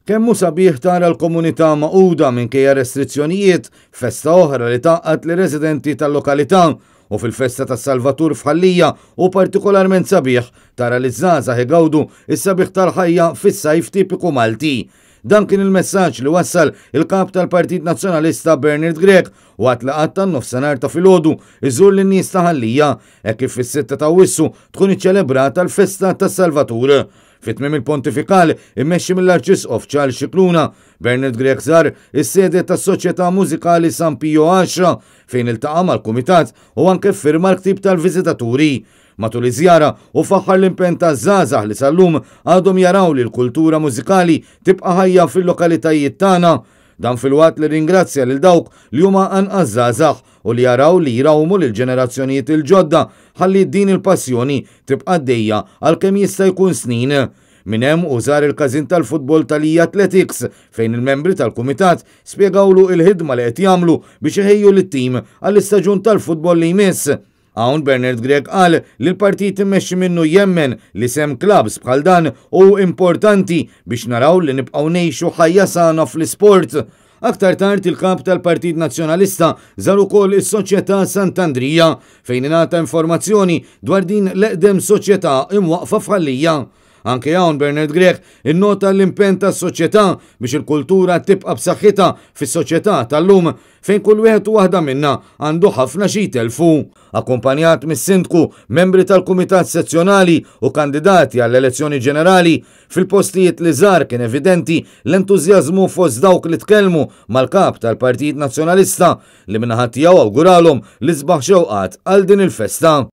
Kemmu sabiħ tara l-komunità maquda minkejja restrizzjonijiet, festa oħra li taqqat li residenti tal-lokalità u fil-festa tas Salvatur f'Ħallija u partikolarment sabiħ tara li żgħażagħ igawdu is-sabiħ tal-ħajja fis-sajf tipiku Malti. Dan kien il-messaġġ li wassal il-kap tal-Partit Nazzjonalista Bernard Grech waqt laqgħa tan-nofsinhar ta' filgħodu iżur lin-nies ta' Ħallija hekk kif fis-6 ta' Awwissu tkun iċċelebrata l-festa tas-Salvatur. Fit-tmiem il-pontifikal immexxi mill-Arċisqof Charles Scicluna, Bernard Grech żar is-sede tas-Soċjetà Mużikali San Pio 10 fejn iltaqa' mal-Kumitat u anke firma l-ktib tal-viżitaturi. Matul iż-żjara u faħħar l-impenn taż-żgħażagħ li sal-lum għadhom jaraw li l-kultura mużikali tibqa' ħajja fil-lokalitajiet tagħna. Dan fil-waqt li ringrazzja lil dawk li huma anqas żgħażagħ u li jaraw li jrawmu lil ġenerazzjonijiet il-ġodda ħalli din il-passjoni tibqa' għaddejja għalkemm jista' jkun snin. Min hemm użar il-każin tal-futbol tal-Athletics fejn il-membri tal-Kumitat spjegawlu il-ħidma li qed jagħmlu biex iħejju lit-tim għall-istaġun tal-futbol li jmiss. Hawn Bernard Grech qal li l-partit immexxi minnu jemmen li sem klabs bħal dan u importanti biex naraw li nibqgħu ngħixu ħajja sana fl-isport. Aktar tard il-kap tal-Partit Nazzjonalista żar ukoll is-Soċjetà Sant'Andrija fejn ingħata informazzjoni dwar din l-eqdem soċjetà imwaqfa f'Ħallija. Anke hawn Bernard Grech innota l-impenn tas-soċjetà biex il-kultura tibqa' b'saħħitha fis-soċjetà tal-lum fejn kull wieħed u waħda minnha għandu ħafna xi jtelfu. Akkumpanjat mis-sindku, membri tal-Kumitat Sezzjonali u kandidati għall-elezzjoni ġenerali, fil-postijiet li żar kien evidenti l-entużjażmu fost dawk li tkellmu mal-kap tal-Partit Nazzjonalista li minnaħa tiegħu awguralhom li sbaħ xewqat għal din il-festa.